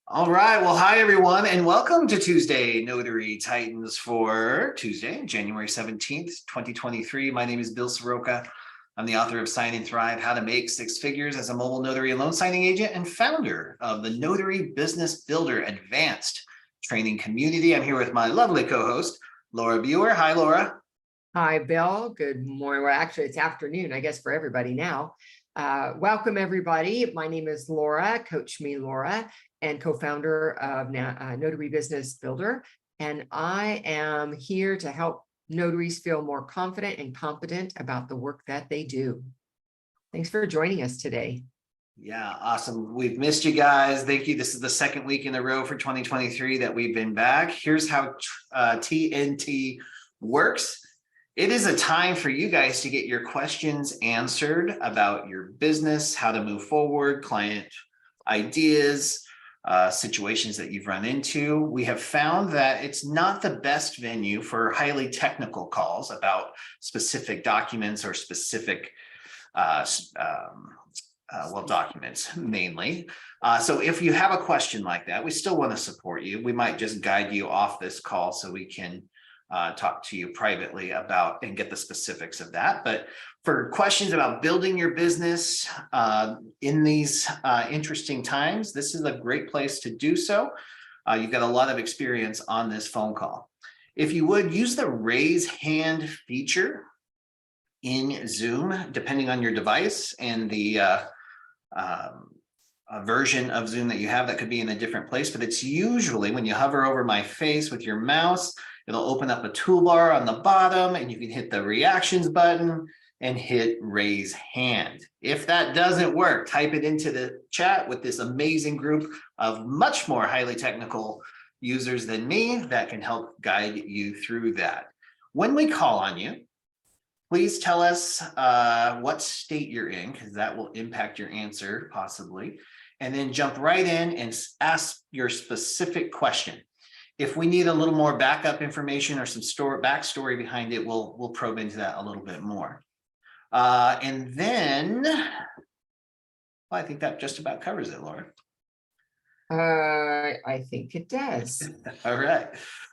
All right. Well, hi, everyone, and welcome to Tuesday Notary Titans for Tuesday, January 17th, 2023. My name is Bill Soroka. I'm the author of Sign and Thrive, How to Make Six Figures as a Mobile Notary and Loan Signing Agent, and founder of the Notary Business Builder Advanced Training Community. I'm here with my lovely co-host, Laura Biewer. Hi, Laura. Hi, Bill. Good morning. Well, actually, it's afternoon, I guess, for everybody now. Welcome, everybody. My name is Laura, Coach Me Laura, and co-founder of Notary Business Builder. And I am here to help notaries feel more confident and competent about the work that they do. Thanks for joining us today. Yeah, awesome. We've missed you guys. Thank you. This is the second week in a row for 2023 that we've been back. Here's how TNT works. It is a time for you guys to get your questions answered about your business, how to move forward, client ideas, situations that you've run into. We have found that it's not the best venue for highly technical calls about specific documents or specific documents mainly. So if you have a question like that, we still want to support you. We might just guide you off this call so we can talk to you privately about and get the specifics of that. But for questions about building your business in these interesting times, this is a great place to do so. You've got a lot of experience on this phone call. If you would use the raise hand feature in Zoom, depending on your device and the a version of Zoom that you have, that could be in a different place, but it's usually when you hover over my face with your mouse, it'll open up a toolbar on the bottom and you can hit the reactions button and hit raise hand. If that doesn't work, type it into the chat with this amazing group of much more highly technical users than me that can help guide you through that. When we call on you, please tell us what state you're in, because that will impact your answer possibly. And then jump right in and ask your specific question. If we need a little more backup information or some backstory behind it, we'll probe into that a little bit more. And then, well, I think that just about covers it, Laura. I think it does. All right.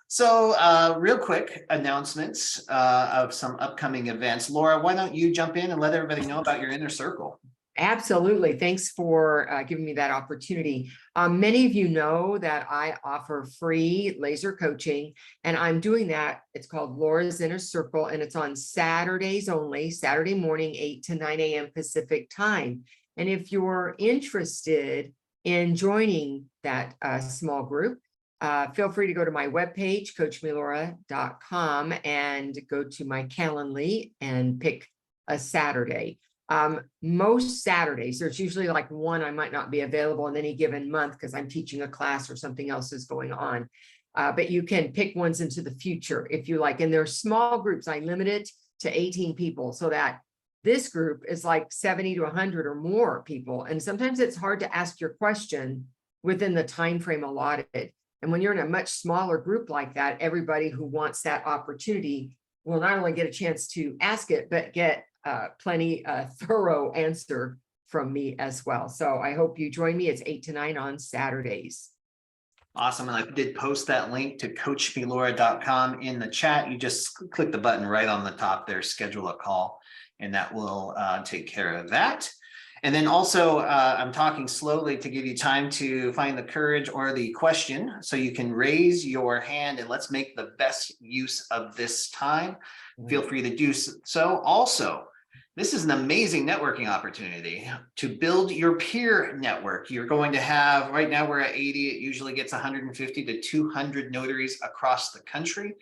So real quick announcements of some upcoming events. Laura, why don't you jump in and let everybody know about your inner circle? Absolutely. Thanks for giving me that opportunity. Many of you know that I offer free laser coaching, and I'm doing that. It's called Laura's Inner Circle, and it's on Saturdays only, Saturday morning, 8 to 9 a.m. Pacific time. And if you're interested in joining that small group, feel free to go to my webpage, coachmelora.com, and go to my Calendly and pick a Saturday. Most Saturdays, there's usually like one I might not be available in any given month because I'm teaching a class or something else is going on. But you can pick ones into the future if you like. And they're small groups. I limit it to 18 people so that this group is like 70 to 100 or more people. And sometimes it's hard to ask your question within the time frame allotted. And when you're in a much smaller group like that, everybody who wants that opportunity will not only get a chance to ask it, but get plenty thorough answer from me as well. So I hope you join me. It's 8 to 9 on Saturdays. Awesome. And I did post that link to coachmelora.com in the chat. You just click the button right on the top there, schedule a call, and that will take care of that. And then also, I'm talking slowly to give you time to find the courage or the question. So you can raise your hand and let's make the best use of this time. Feel free to do so. Also, this is an amazing networking opportunity to build your peer network. You're going to have, right now we're at 80, it usually gets 150 to 200 notaries across the country.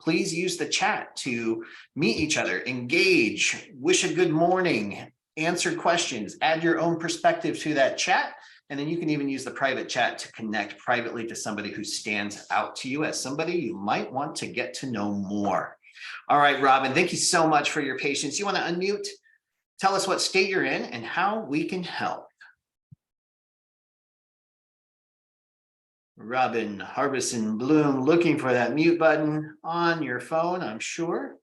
Please use the chat to meet each other, engage, wish a good morning, answer questions, add your own perspective to that chat. And then you can even use the private chat to connect privately to somebody who stands out to you as somebody you might want to get to know more. All right, Robin, thank you so much for your patience. You want to unmute? Tell us what state you're in and how we can help. Robin Harbison Bloom, looking for that mute button on your phone, I'm sure.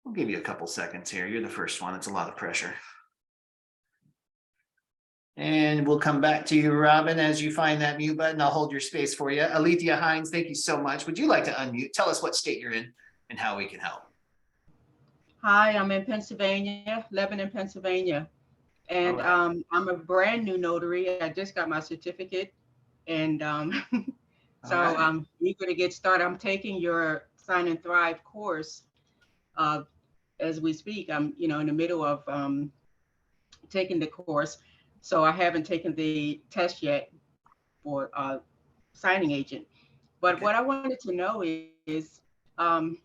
We'll give you a couple seconds here. You're the first one. It's a lot of pressure. And we'll come back to you, Robin, as you find that mute button. I'll hold your space for you. Alethea Hines, thank you so much. Would you like to unmute? Tell us what state you're in and how we can help. Hi, I'm in Pennsylvania, Lebanon, Pennsylvania. All And right. I'm a brand new notary. I just got my certificate. And All so right. I'm eager to get started. I'm taking your Sign and Thrive course uh, as we speak. I'm, in the middle of taking the course. So I haven't taken the test yet for signing agent. But Okay. what I wanted to know is um,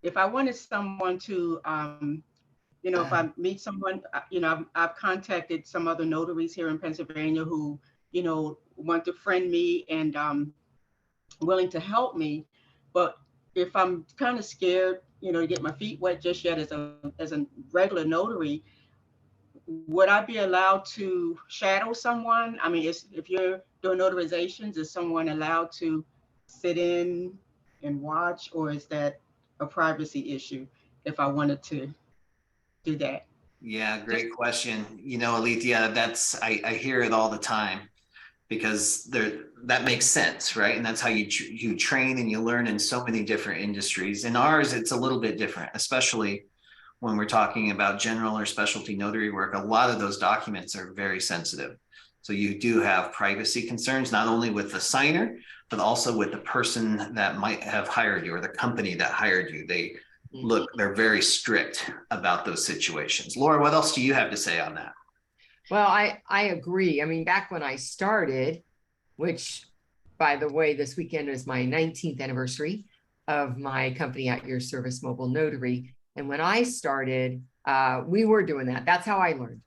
if I wanted someone to if I meet someone, I've contacted some other notaries here in Pennsylvania who, want to friend me and willing to help me. But if I'm kind of scared, to get my feet wet just yet as a regular notary, would I be allowed to shadow someone? I mean, if you're doing notarizations, is someone allowed to sit in and watch, or is that a privacy issue if I wanted to do that? Yeah, Just great question. Alethea, I hear it all the time because that makes sense, right? And that's how you train and you learn in so many different industries. In ours, it's a little bit different, especially when we're talking about general or specialty notary work. A lot of those documents are very sensitive. So you do have privacy concerns, not only with the signer, but also with the person that might have hired you or the company that hired you. They're very strict about those situations. Laura, what else do you have to say on that? Well, I agree. I mean, back when I started, which by the way, this weekend is my 19th anniversary of my company At Your Service Mobile Notary. And when I started, we were doing that. That's how I learned.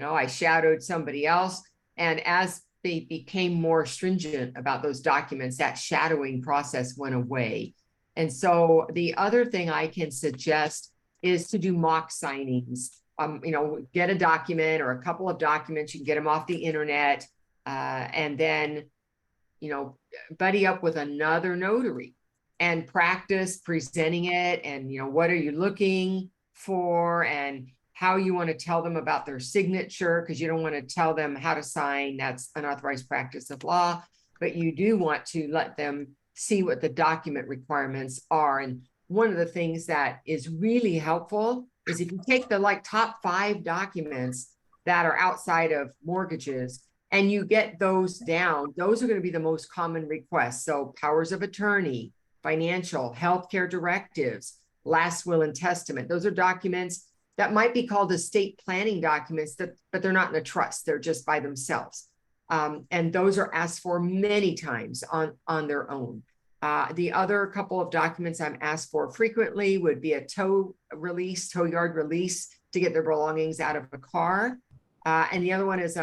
I shadowed somebody else. And as they became more stringent about those documents, that shadowing process went away. And so the other thing I can suggest is to do mock signings. Get a document or a couple of documents, you can get them off the internet, and then, buddy up with another notary and practice presenting it. And, what are you looking for and how you want to tell them about their signature, because you don't want to tell them how to sign. That's unauthorized practice of law, but you do want to let them see what the document requirements are. And one of the things that is really helpful is if you take the top 5 documents that are outside of mortgages and you get those down, those are going to be the most common requests. So powers of attorney, financial, healthcare directives, last will and testament. Those are documents that might be called estate planning documents, but they're not in a trust. They're just by themselves. And those are asked for many times on their own. The other couple of documents I'm asked for frequently would be a tow yard release to get their belongings out of a car. And the other one is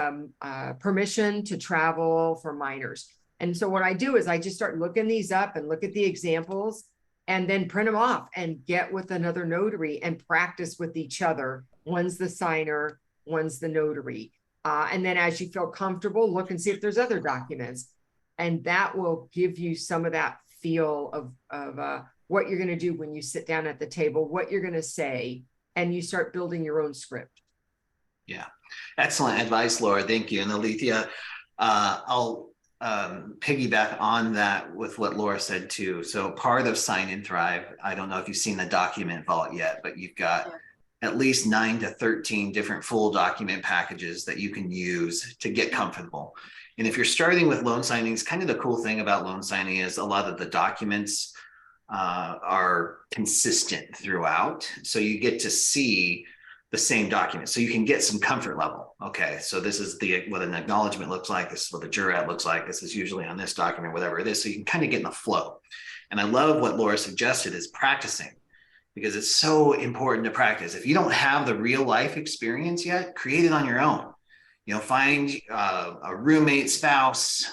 permission to travel for minors. And so what I do is I just start looking these up and look at the examples and then print them off and get with another notary and practice with each other. One's the signer, one's the notary. And then as you feel comfortable, look and see if there's other documents. And that will give you some of that feel of what you're going to do when you sit down at the table, what you're going to say, and you start building your own script. Yeah, excellent advice, Laura. Thank you. And Alethea, I'll piggyback on that with what Laura said too. So part of Sign and Thrive, I don't know if you've seen the document vault yet, but you've got at least 9 to 13 different full document packages that you can use to get comfortable. And if you're starting with loan signings, kind of the cool thing about loan signing is a lot of the documents are consistent throughout. So you get to see the same document. So you can get some comfort level. Okay, so this is what an acknowledgement looks like. This is what the jurat looks like. This is usually on this document, whatever it is. So you can kind of get in the flow. And I love what Laura suggested is practicing, because it's so important to practice. If you don't have the real life experience yet, create it on your own. Find a roommate, spouse,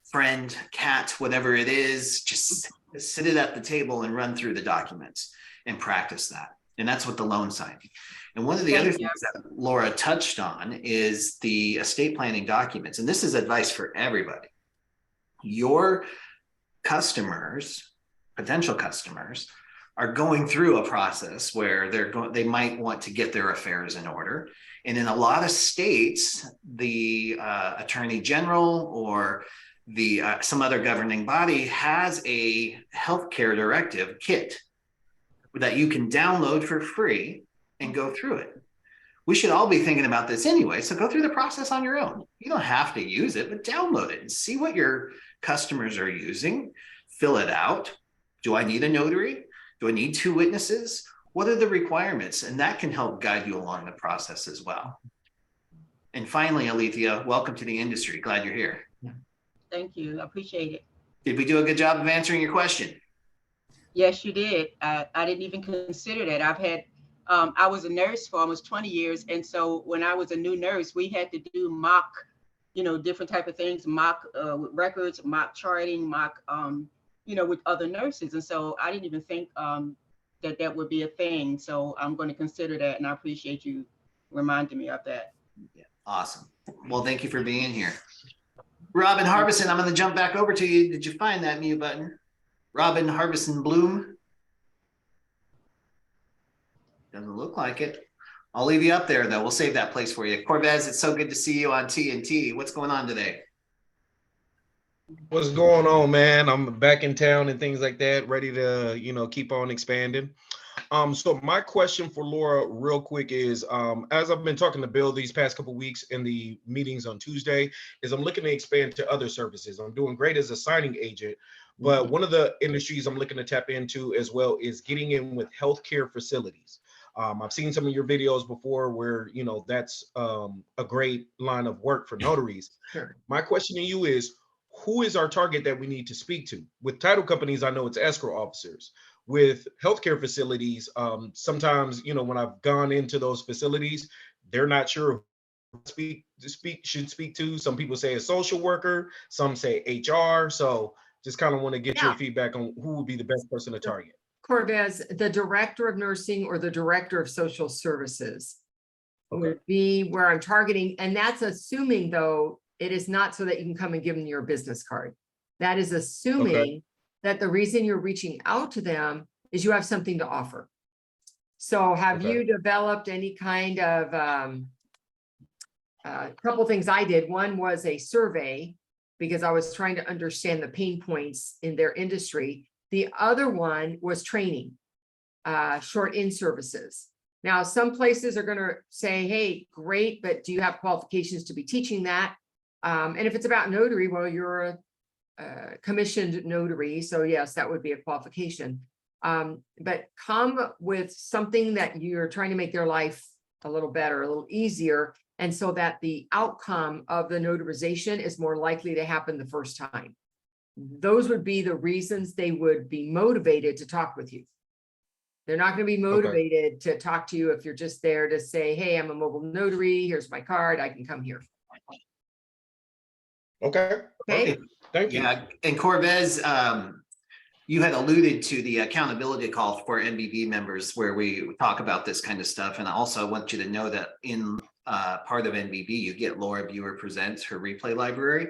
friend, cat, whatever it is, just sit it at the table and run through the documents and practice that. And that's what the loan signing. And one of the other things that Laura touched on is the estate planning documents. And this is advice for everybody. Your customers, potential customers, are going through a process where they might want to get their affairs in order. And in a lot of states, the attorney general or the some other governing body has a healthcare directive kit that you can download for free and go through it. We should all be thinking about this anyway. So go through the process on your own. You don't have to use it, but download it and see what your customers are using. Fill it out. Do I need a notary? Do I need 2 witnesses? What are the requirements? And that can help guide you along the process as well. And finally, Alethea, welcome to the industry. Glad you're here. Thank you. I appreciate it. Did we do a good job of answering your question? Yes, you did. I didn't even consider that. I've had, I was a nurse for almost 20 years. And so when I was a new nurse, we had to do mock, different type of things, mock records, mock charting, mock, with other nurses. And so I didn't even think that would be a thing. So I'm going to consider that. And I appreciate you reminding me of that. Yeah, awesome. Well, thank you for being here. Robin Harbison, I'm going to jump back over to you. Did you find that mute button? Robin Harbison Bloom? Doesn't look like it. I'll leave you up there, though. We'll save that place for you. Corvez, it's so good to see you on TNT. What's going on today? What's going on, man? I'm back in town and things like that, ready to, keep on expanding. So my question for Laura real quick is, as I've been talking to Bill these past couple of weeks in the meetings on Tuesday, is I'm looking to expand to other services. I'm doing great as a signing agent, but one of the industries I'm looking to tap into as well is getting in with healthcare facilities. I've seen some of your videos before where, that's a great line of work for notaries. Sure. My question to you is, who is our target that we need to speak to? With title companies, I know it's escrow officers. With healthcare facilities, sometimes, when I've gone into those facilities, they're not sure who should speak to. Some people say a social worker, some say HR. So just kind of want to get your feedback on who would be the best person to target. Corvez, the director of nursing or the director of social services would be where I'm targeting. And that's assuming, though, it is not so that you can come and give them your business card. That is assuming that the reason you're reaching out to them is you have something to offer. So have you developed any kind of, a couple things I did. One was a survey because I was trying to understand the pain points in their industry. The other one was training, short in services. Now, some places are going to say, hey, great, but do you have qualifications to be teaching that? And if it's about notary, well, you're a commissioned notary. So yes, that would be a qualification. But come with something that you're trying to make their life a little better, a little easier. And so that the outcome of the notarization is more likely to happen the first time. Those would be the reasons they would be motivated to talk with you. They're not going to be motivated to talk to you if you're just there to say, hey, I'm a mobile notary. Here's my card. I can come here. Okay. Okay. Thank you. Yeah, and Corvez, you had alluded to the accountability call for NBB members where we talk about this kind of stuff. And also I want you to know that in part of NBB, you get Laura Biewer Presents, her replay library,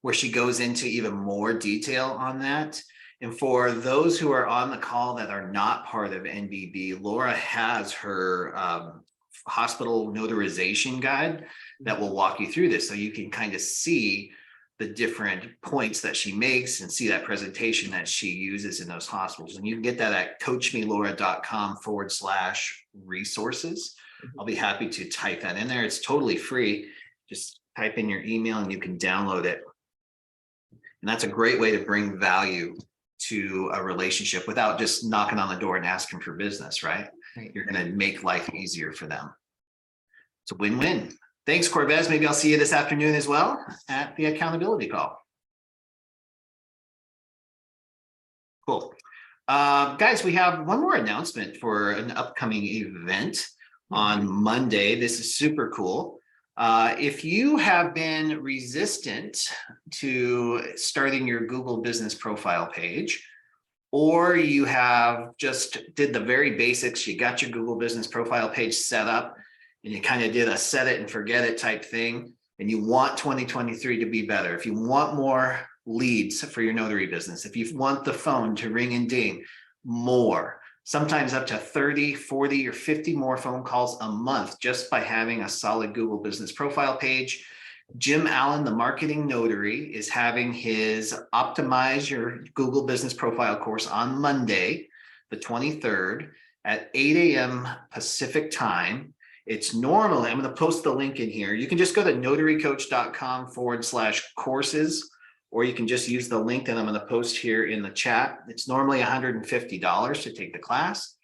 where she goes into even more detail on that. And for those who are on the call that are not part of NBB, Laura has her hospital notarization guide that will walk you through this so you can kind of see the different points that she makes and see that presentation that she uses in those hospitals. And you can get that at coachmelora.com/resources. I'll be happy to type that in there. It's totally free. Just type in your email and you can download it. And that's a great way to bring value to a relationship without just knocking on the door and asking for business, right? You're going to make life easier for them. It's a win-win. Thanks, Corvez. Maybe I'll see you this afternoon as well at the accountability call. Cool. Guys, we have one more announcement for an upcoming event on Monday. This is super cool. If you have been resistant to starting your Google business profile page, or you have just did the very basics, you got your Google business profile page set up, and you kind of did a set it and forget it type thing, and you want 2023 to be better, if you want more leads for your notary business, if you want the phone to ring and ding more, sometimes up to 30, 40, or 50 more phone calls a month just by having a solid Google business profile page. Jim Allen, the marketing notary, is having his Optimize Your Google Business Profile course on Monday, the 23rd at 8 a.m. Pacific time. It's normally, I'm going to post the link in here. You can just go to notarycoach.com/courses, or you can just use the link that I'm going to post here in the chat. It's normally $150 to take the class.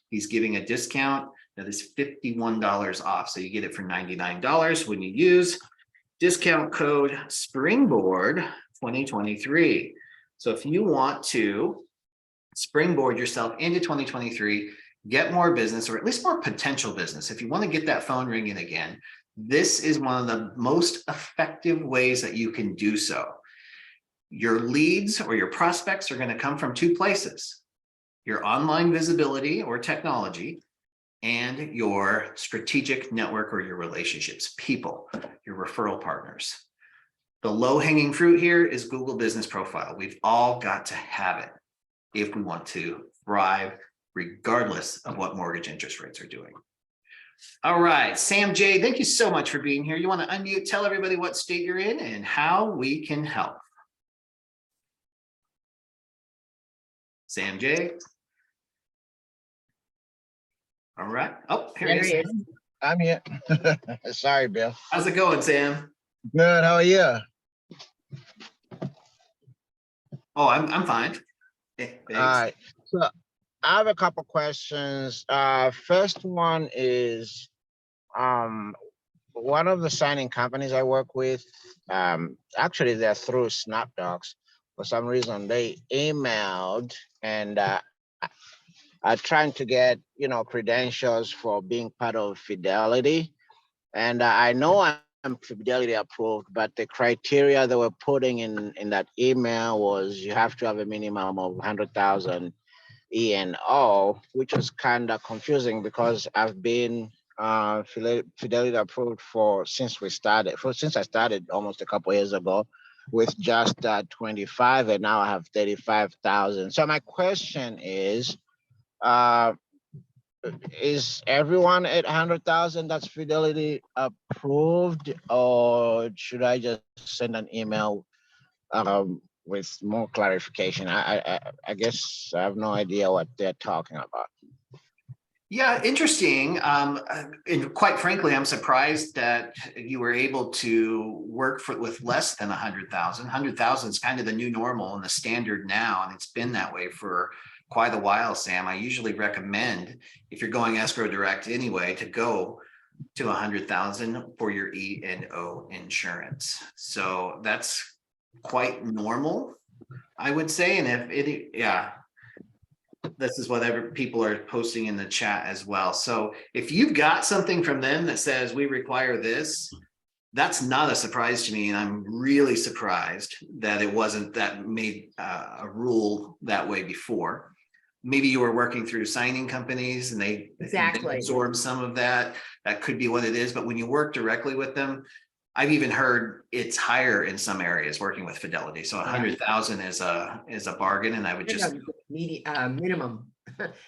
He's giving a discount that is $51 off. So you get it for $99 when you use discount code Springboard 2023. So if you want to springboard yourself into 2023, get more business, or at least more potential business, if you want to get that phone ringing again, this is one of the most effective ways that you can do so. Your leads or your prospects are going to come from two places: your online visibility or technology, and your strategic network or your relationships, people, your referral partners. The low-hanging fruit here is Google Business Profile. We've all got to have it if we want to thrive, regardless of what mortgage interest rates are doing. All right, Sam J., thank you so much for being here. You want to unmute, tell everybody what state you're in and how we can help. Sam J. All right. Oh, here he is. I'm here. Sorry, Bill. How's it going, Sam? Good. How are you? Oh, I'm fine. Thanks. All right. So I have a couple questions. First one is, one of the signing companies I work with, actually they're through SnapDocs. For some reason, they emailed and are trying to get, credentials for being part of Fidelity. And I know I'm Fidelity approved, but the criteria they were putting in that email was you have to have a minimum of 100,000 E&O, which was kind of confusing because I've been Fidelity approved since I started almost a couple years ago with just 25, and now I have 35,000. So my question is everyone at 100,000 that's Fidelity approved, or should I just send an email with more clarification? I guess I have no idea what they're talking about. Yeah, interesting. And quite frankly, I'm surprised that you were able to work with less than 100,000. 100,000 is kind of the new normal and the standard now, and it's been that way for quite a while, Sam. I usually recommend, if you're going escrow direct anyway, to go to 100,000 for your E&O insurance. So that's quite normal, I would say. And this is whatever people are posting in the chat as well. So if you've got something from them that says we require this, that's not a surprise to me. And I'm really surprised that it wasn't that made a rule that way before. Maybe you were working through signing companies and they absorb some of that. That could be what it is. But when you work directly with them, I've even heard it's higher in some areas working with Fidelity. So 100,000 is a bargain, and I would just minimum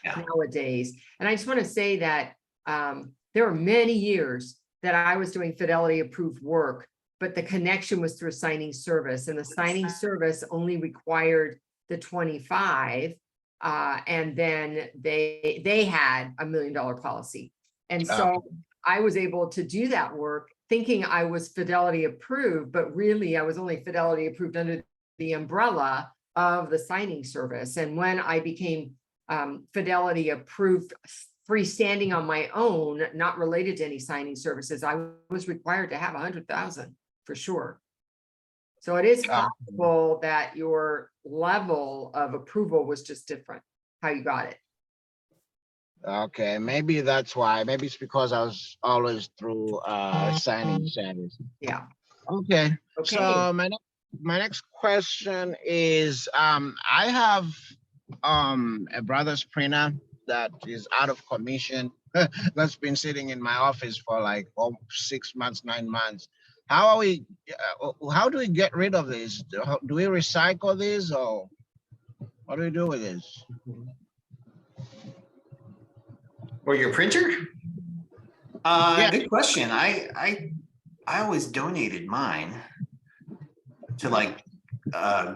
nowadays. And I just want to say that there were many years that I was doing Fidelity approved work, but the connection was through a signing service, and the signing service only required the 25, and then they had $1 million policy, and so I was able to do that work thinking I was Fidelity approved, but really I was only Fidelity approved under the umbrella of the signing service. And when I became Fidelity approved freestanding on my own, not related to any signing services, I was required to have 100,000 for sure. So it is possible that your level of approval was just different, how you got it. Okay, maybe that's why. Maybe it's because I was always through signing service. Yeah. Okay. So my next question is, I have a brother's printer that is out of commission that's been sitting in my office for like 6 months, 9 months. How do we get rid of this? Do we recycle this, or what do we do with this? Or your printer? Yeah. Good question. I always donated mine to like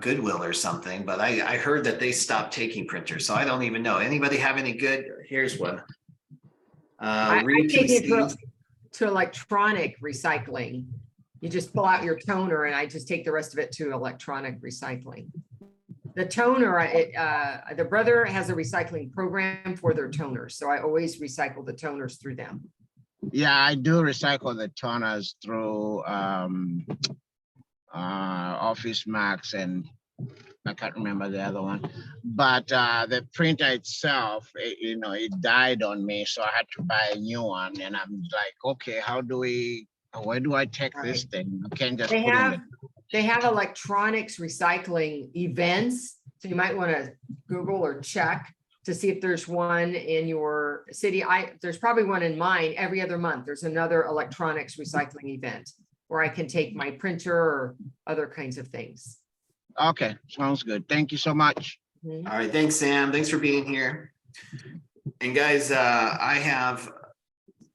Goodwill or something, but I heard that they stopped taking printers, so I don't even know. Anybody have any good? Here's one. I Real take it PCs. to electronic recycling. You just pull out your toner and I just take the rest of it to electronic recycling. The toner, the brother has a recycling program for their toners, so I always recycle the toners through them. Yeah, I do recycle the toners through Office Max, and I can't remember the other one. But the printer itself, it died on me, so I had to buy a new one. And I'm like, okay, where do I take this thing? I can't just They put have it. they have electronics recycling events, so you might want to Google or check to see if there's one in your city. There's probably one in mine. Every other month, there's another electronics recycling event where I can take my printer or other kinds of things. Okay, sounds good. Thank you so much. Mhm. All right, thanks, Sam. Thanks for being here. And guys, I have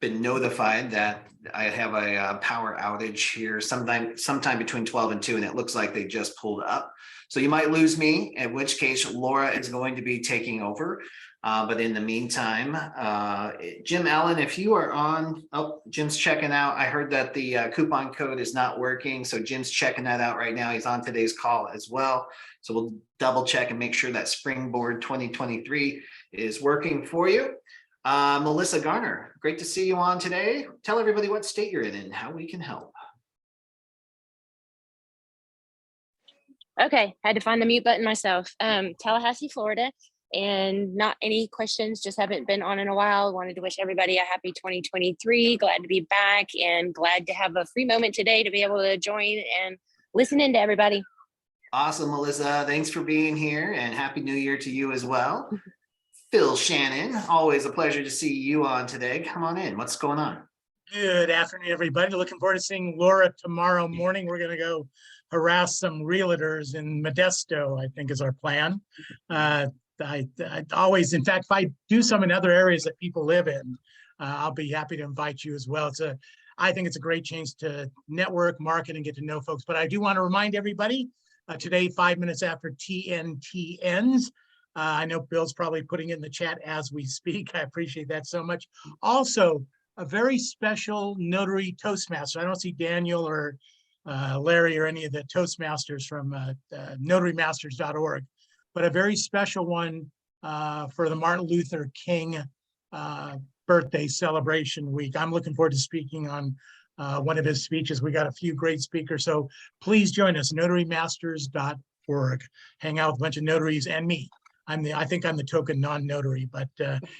been notified that I have a power outage here sometime between 12 and 2, and it looks like they just pulled up. So you might lose me, in which case Laura is going to be taking over. But in the meantime, Jim Allen, if you are on, oh, Jim's checking out. I heard that the coupon code is not working. So Jim's checking that out right now. He's on today's call as well. So we'll double check and make sure that Springboard 2023 is working for you. Melissa Garner, great to see you on today. Tell everybody what state you're in and how we can help. Okay, had to find the mute button myself. Tallahassee, Florida, and not any questions, just haven't been on in a while. Wanted to wish everybody a happy 2023. Glad to be back and glad to have a free moment today to be able to join and listen in to everybody. Awesome, Melissa. Thanks for being here and Happy New Year to you as well. Phil Shannon, always a pleasure to see you on today. Come on in. What's going on? Good afternoon, everybody. Looking forward to seeing Laura tomorrow morning. We're going to go harass some realtors in Modesto, I think is our plan. I always, in fact, if I do some in other areas that people live in, I'll be happy to invite you as well. I think it's a great chance to network, market, and get to know folks. But I do want to remind everybody today, 5 minutes after TNT ends, I know Bill's probably putting it in the chat as we speak. I appreciate that so much. Also, a very special notary Toastmaster. I don't see Daniel or Larry or any of the Toastmasters from notarymasters.org, but a very special one for the Martin Luther King birthday celebration week. I'm looking forward to speaking on one of his speeches. We got a few great speakers, so please join us, notarymasters.org. Hang out with a bunch of notaries and me. I think I'm the token non-notary, but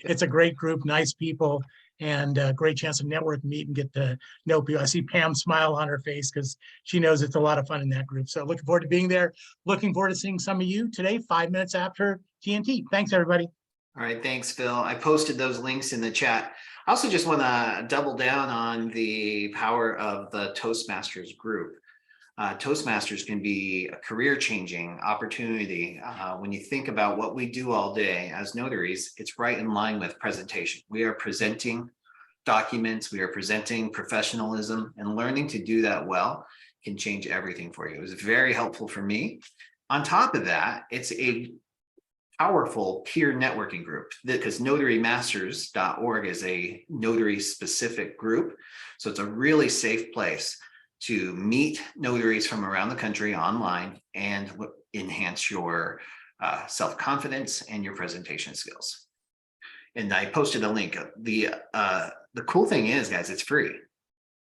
it's a great group, nice people, and a great chance to network, meet, and get to know people. I see Pam smile on her face because she knows it's a lot of fun in that group. So looking forward to being there. Looking forward to seeing some of you today, 5 minutes after TNT. Thanks, everybody. All right, thanks, Phil. I posted those links in the chat. I also just want to double down on the power of the Toastmasters group. Toastmasters can be a career-changing opportunity. When you think about what we do all day as notaries, it's right in line with presentation. We are presenting documents, we are presenting professionalism, and learning to do that well can change everything for you. It was very helpful for me. On top of that, it's a powerful peer networking group because notarymasters.org is a notary specific group. So it's a really safe place to meet notaries from around the country online and enhance your self-confidence and your presentation skills. And I posted a link. The cool thing is, guys, it's free.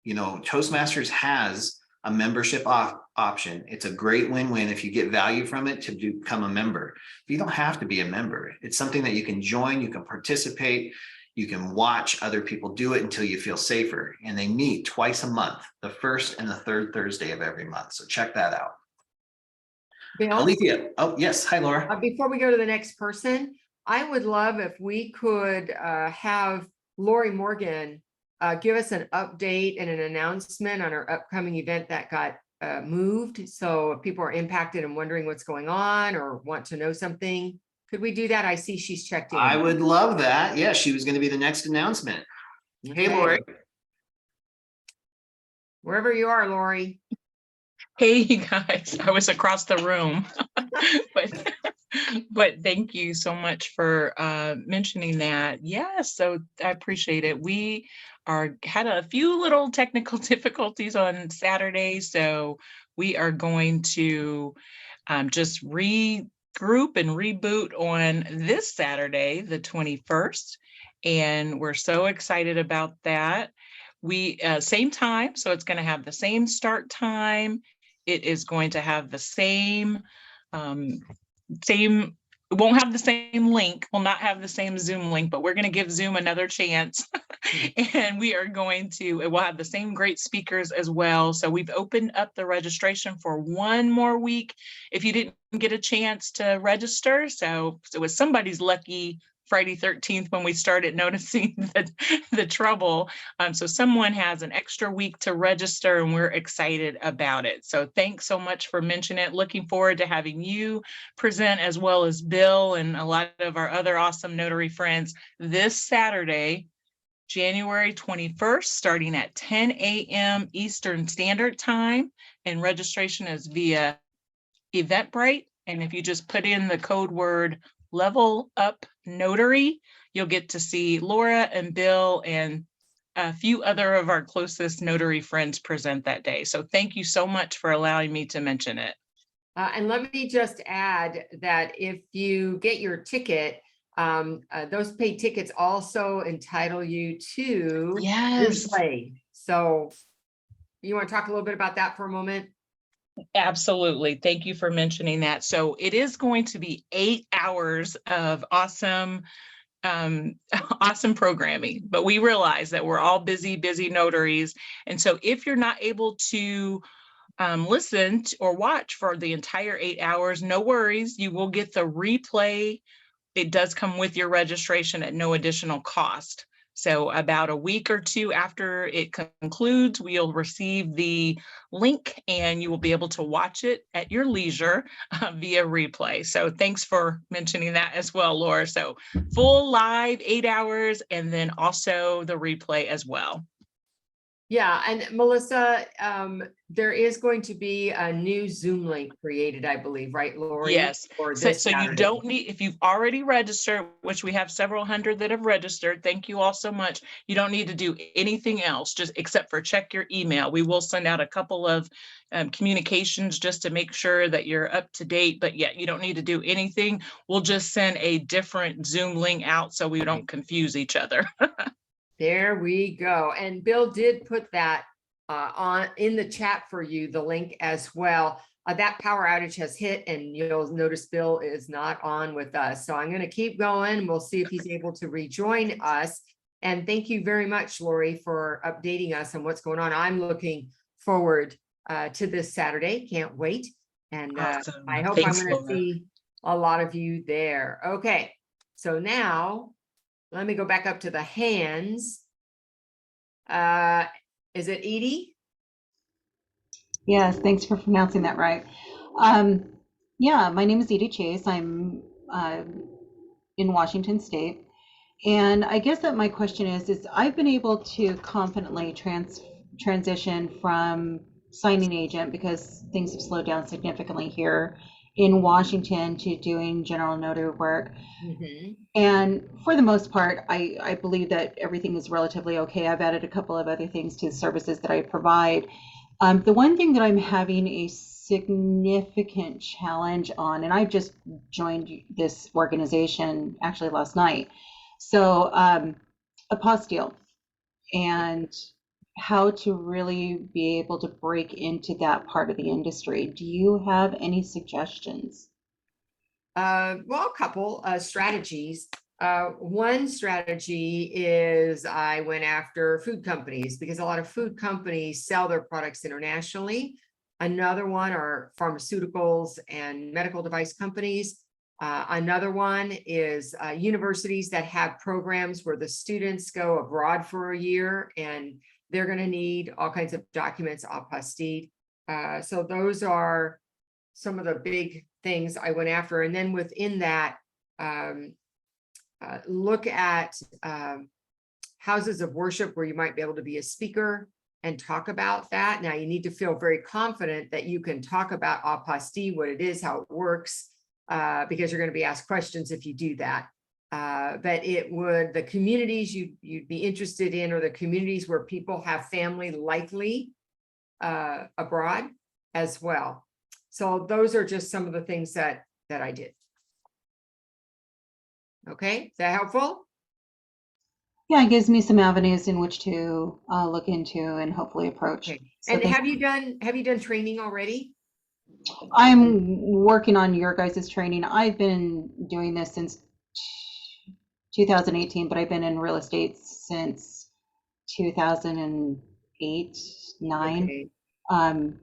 You know, Toastmasters has a membership option. It's a great win-win if you get value from it to become a member. You don't have to be a member. It's something that you can join, you can participate, you can watch other people do it until you feel safer. And they meet twice a month, the first and the third Thursday of every month. So check that out. Bill? Alethea. Oh, yes. Hi, Laura. Before we go to the next person, I would love if we could have Lori Morgan give us an update and an announcement on our upcoming event that got moved. So if people are impacted and wondering what's going on or want to know something, Could we do that? I see she's checked in. I would love that. Yeah, she was going to be the next announcement. Hey, Okay. Lori. Wherever you are, Lori. Hey, you guys, I was across the room, but thank you so much for mentioning that. Yeah, so I appreciate it. We had a few little technical difficulties on Saturday, so we are going to just regroup and reboot on this Saturday, the 21st, and we're so excited about that. We same time, so it's going to have the same start time. It is going to have the same, it won't have the same link, will not have the same Zoom link, but we're going to give Zoom another chance. And we are going to, it will have the same great speakers as well. So we've opened up the registration for one more week if you didn't get a chance to register. So it was somebody's lucky Friday 13th when we started noticing the trouble. So someone has an extra week to register and we're excited about it. So thanks so much for mentioning it. Looking forward to having you present as well as Bill and a lot of our other awesome notary friends this Saturday, January 21st, starting at 10 a.m. Eastern Standard Time. And registration is via Eventbrite. And if you just put in the code word Level Up Notary, you'll get to see Laura and Bill and a few other of our closest notary friends present that day. So thank you so much for allowing me to mention it. And let me just add that if you get your ticket, those paid tickets also entitle you to Yes, replay. So you want to talk a little bit about that for a moment? absolutely. Thank you for mentioning that. So it is going to be 8 hours of awesome awesome programming, but we realize that we're all busy notaries. And so if you're not able to listen or watch for the entire 8 hours, no worries, you will get the replay. It does come with your registration at no additional cost. So about a week or two after it concludes, we'll receive the link and you will be able to watch it at your leisure via replay. So thanks for mentioning that as well, Laura. So full live 8 hours and then also the replay as well. Yeah, and Melissa, there is going to be a new Zoom link created, I believe, right, Lori? Yes. For So this you Saturday. don't need, if you've already registered, which we have several hundred that have registered, thank you all so much. You don't need to do anything else, just except for check your email. We will send out a couple of communications just to make sure that you're up to date, but yeah, you don't need to do anything. We'll just send a different Zoom link out so we don't confuse each other. There we go. And Bill did put that on in the chat for you, the link as well. That power outage has hit and you'll notice Bill is not on with us. So I'm going to keep going. We'll see if he's able to rejoin us. And thank you very much, Lori, for updating us on what's going on. I'm looking forward to this Saturday. Can't wait. And Awesome. I hope Thanks, I'm going to Laura. see a lot of you there. Okay. So now let me go back up to the hands. Is it Edie? Yes, thanks for pronouncing that right. Yeah, my name is Edie Chase. I'm in Washington State. And I guess that my question is I've been able to confidently transition from signing agent because things have slowed down significantly here in Washington to doing general notary work. Mm-hmm. And for the most part, I believe that everything is relatively okay. I've added a couple of other things to the services that I provide. The one thing that I'm having a significant challenge on, and I just joined this organization actually last night. So apostille and how to really be able to break into that part of the industry. Do you have any suggestions? Well, a couple strategies. One strategy is I went after food companies because a lot of food companies sell their products internationally. Another one are pharmaceuticals and medical device companies. Another one is universities that have programs where the students go abroad for a year and they're going to need all kinds of documents apostille. So those are some of the big things I went after. And then within that, look at houses of worship where you might be able to be a speaker and talk about that. Now you need to feel very confident that you can talk about apostille, what it is, how it works, because you're going to be asked questions if you do that. But it would, the communities you'd be interested in, or the communities where people have family likely abroad as well. So those are just some of the things that I did. Okay, is that helpful? Yeah, it gives me some avenues in which to look into and hopefully approach. Okay. So And thank- have you done training already? I'm working on your guys' training. I've been doing this since 2018, but I've been in real estate since 2008, 9, Okay.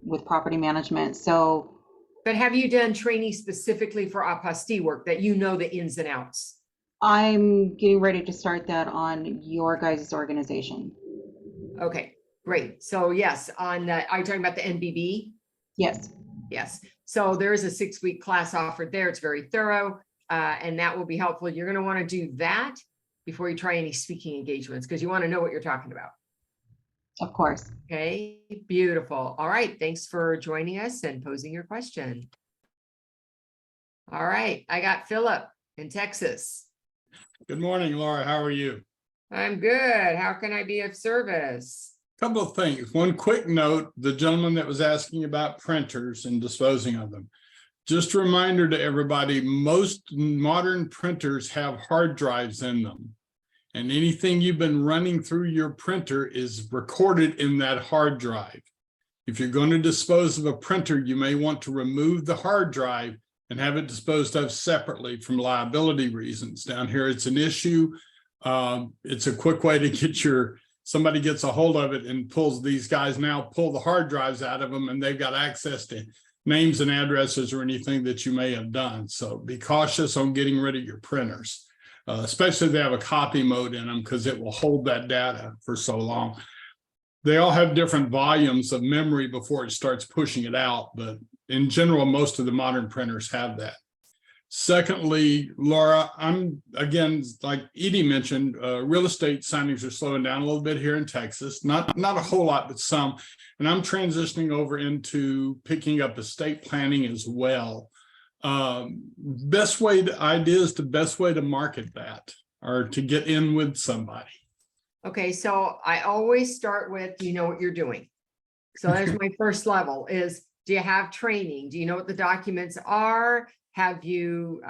with property management. So But have you done training specifically for apostille work that you know the ins and outs? I'm getting ready to start that on your guys' organization. Okay, great. So yes, on the, are you talking about the NBB? Yes. Yes. So there is a 6-week class offered there. It's very thorough, and that will be helpful. You're going to want to do that before you try any speaking engagements, because you want to know what you're talking about. Of course. Okay, beautiful. All right. Thanks for joining us and posing your question. All right. I got Philip in Texas. Good morning, Laura. How are you? I'm good. How can I be of service? Couple of things. One quick note, the gentleman that was asking about printers and disposing of them. Just a reminder to everybody, most modern printers have hard drives in them. And anything you've been running through your printer is recorded in that hard drive. If you're going to dispose of a printer, you may want to remove the hard drive and have it disposed of separately from liability reasons. Down here, it's an issue. It's a quick way to get somebody gets a hold of it and pulls, these guys now pull the hard drives out of them, and they've got access to names and addresses or anything that you may have done. So be cautious on getting rid of your printers, especially if they have a copy mode in them, because it will hold that data for so long. They all have different volumes of memory before it starts pushing it out, but in general, most of the modern printers have that. Secondly, Laura, I'm, again, like Edie mentioned, real estate signings are slowing down a little bit here in Texas, not a whole lot, but some. And I'm transitioning over into picking up estate planning as well. Best way to market that, or to get in with somebody. Okay, so I always start with, do you know what you're doing? So there's my first level is, do you have training? Do you know what the documents are? Have you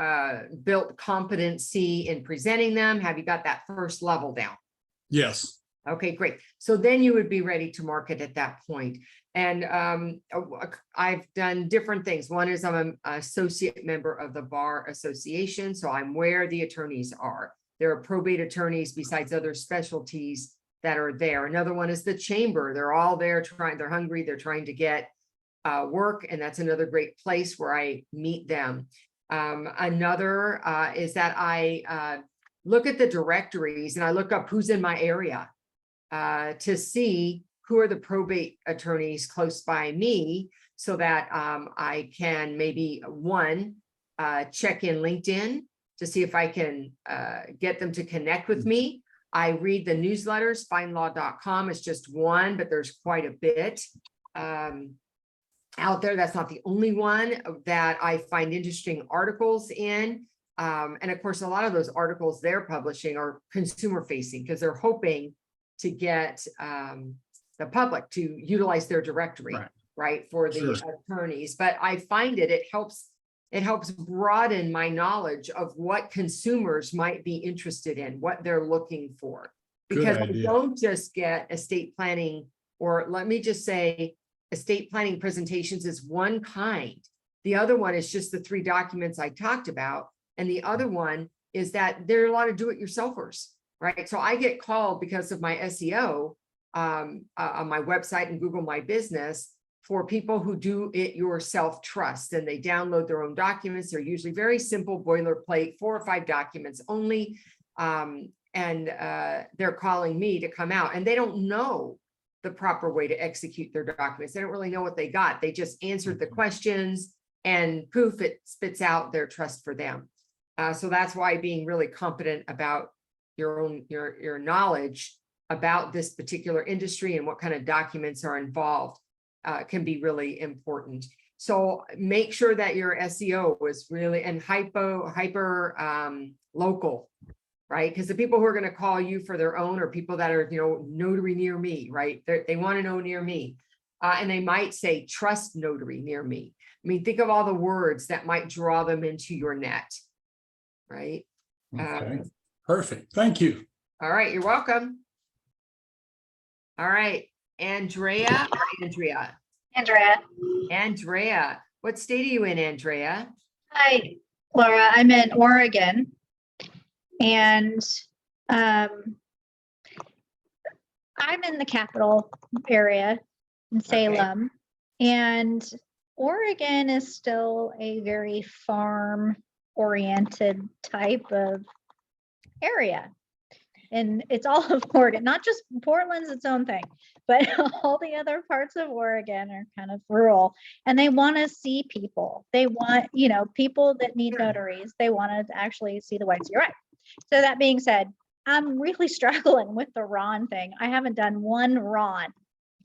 built competency in presenting them? Have you got that first level down? Yes. Okay, great. So then you would be ready to market at that point. And I've done different things. One is I'm an associate member of the Bar Association, so I'm where the attorneys are. There are probate attorneys besides other specialties that are there. Another one is the chamber. They're all there they're hungry, they're trying to get work, and that's another great place where I meet them. Another is that I look at the directories and I look up who's in my area to see who are the probate attorneys close by me, so that I can maybe check in LinkedIn to see if I can get them to connect with me. I read the newsletters. Findlaw.com is just one, but there's quite a bit out there. That's not the only one that I find interesting articles in. And of course, a lot of those articles they're publishing are consumer facing, because they're hoping to get the public to utilize their directory, right, for the attorneys. But I find it helps broaden my knowledge of what consumers might be interested in, what they're looking for. Because I don't just get estate planning, or let me just say, estate planning presentations is one kind. The other one is just the 3 documents I talked about. And the other one is that there are a lot of do-it-yourselfers, right? So I get called because of my SEO on my website and Google My Business for people who do it yourself trust, and they download their own documents. They're usually very simple boilerplate, 4 or 5 documents only. And they're calling me to come out, and they don't know the proper way to execute their documents. They don't really know what they got. They just answered the questions and poof, it spits out their trust for them. So that's why being really competent about your knowledge about this particular industry and what kind of documents are involved can be really important. So make sure that your SEO is really and hyper local, right? Because the people who are going to call you for their own are people that are, notary near me, right? They want to know near me. And they might say trust notary near me. I mean, think of all the words that might draw them into your net, right? Okay, perfect. Thank you. All right, you're welcome. All right, Andrea. Andrea, what state are you in, Andrea? Hi, Laura. I'm in Oregon, and I'm in the capital area in Salem, and Oregon is still a very farm-oriented type of area. And it's all of Oregon, not just Portland's its own thing, but all the other parts of Oregon are kind of rural, and they want to see people. They want, people that need notaries. They want to actually see the whites. You're right. So that being said, I'm really struggling with the RON thing. I haven't done one RON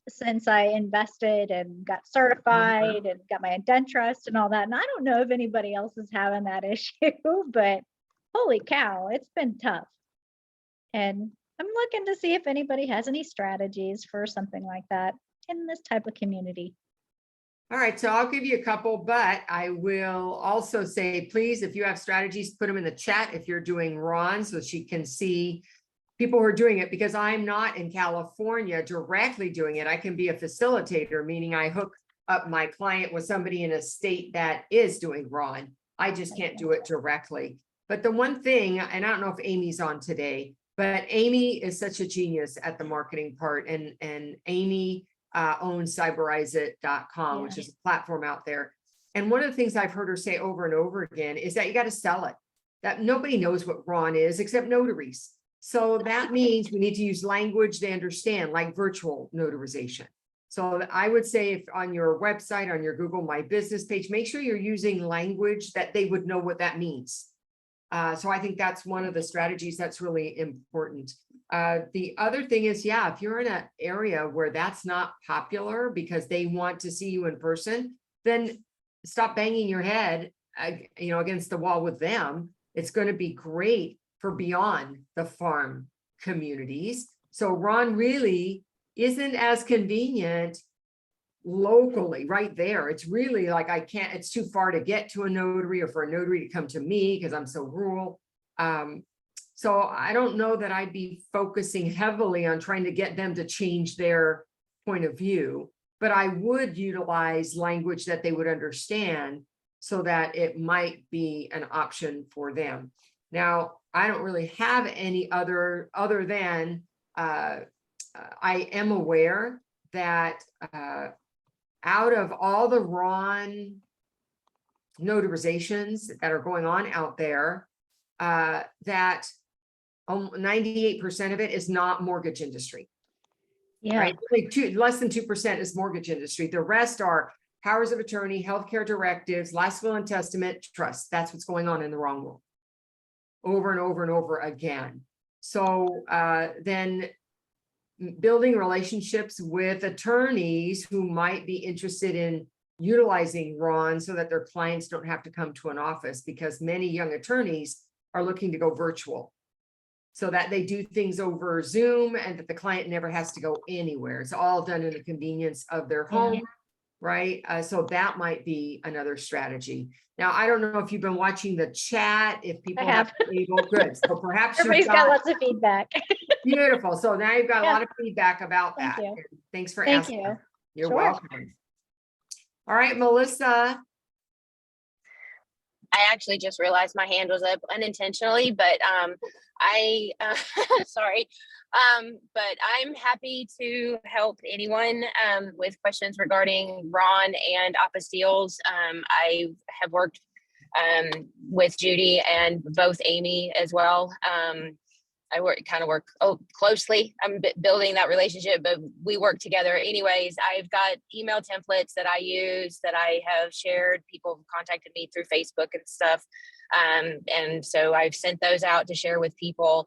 since I invested and got certified and got my indent trust and all that. And I don't know if anybody else is having that issue, but holy cow, it's been tough. And I'm looking to see if anybody has any strategies for something like that in this type of community. All right, so I'll give you a couple, but I will also say, please, if you have strategies, put them in the chat if you're doing RON so she can see people who are doing it, because I'm not in California directly doing it. I can be a facilitator, meaning I hook up my client with somebody in a state that is doing RON. I just can't do it directly. But the one thing, and I don't know if Amy's on today, but Amy is such a genius at the marketing part, and Amy owns cyberize.com, which is a platform out there. And one of the things I've heard her say over and over again is that you got to sell it, that nobody knows what RON is except notaries. So that means we need to use language they understand, like virtual notarization. So I would say if on your website, on your Google My Business page, make sure you're using language that they would know what that means. So I think that's one of the strategies that's really important. The other thing is, if you're in an area where that's not popular because they want to see you in person, then stop banging your head, against the wall with them. It's going to be great for beyond the farm communities. So RON really isn't as convenient locally right there. It's really like it's too far to get to a notary or for a notary to come to me because I'm so rural. So I don't know that I'd be focusing heavily on trying to get them to change their point of view, but I would utilize language that they would understand so that it might be an option for them. Now, I don't really have any other than I am aware that out of all the RON notarizations that are going on out there, that 98% of it is not mortgage industry. Yeah. Right? Less than 2% is mortgage industry. The rest are powers of attorney, healthcare directives, last will and testament, trust. That's what's going on in the wrong world. Over and over and over again. So then building relationships with attorneys who might be interested in utilizing RON so that their clients don't have to come to an office, because many young attorneys are looking to go virtual so that they do things over Zoom and that the client never has to go anywhere. It's all done in the convenience of their home, right? So that might be another strategy. Now, I don't know if you've been watching the chat, if people have been able, good. So perhaps everybody's got lots of feedback. Beautiful. So now you've got a lot of feedback about that. Thank you. Thanks for Thank asking. you. You're Sure. welcome. All right, Melissa. I actually just realized my hand was up unintentionally, but sorry. But I'm happy to help anyone with questions regarding RON and apostilles. I have worked with Judy and both Amy as well. I kind of work closely. I'm building that relationship, but we work together anyways. I've got email templates that I use that I have shared. People have contacted me through Facebook and stuff. And so I've sent those out to share with people.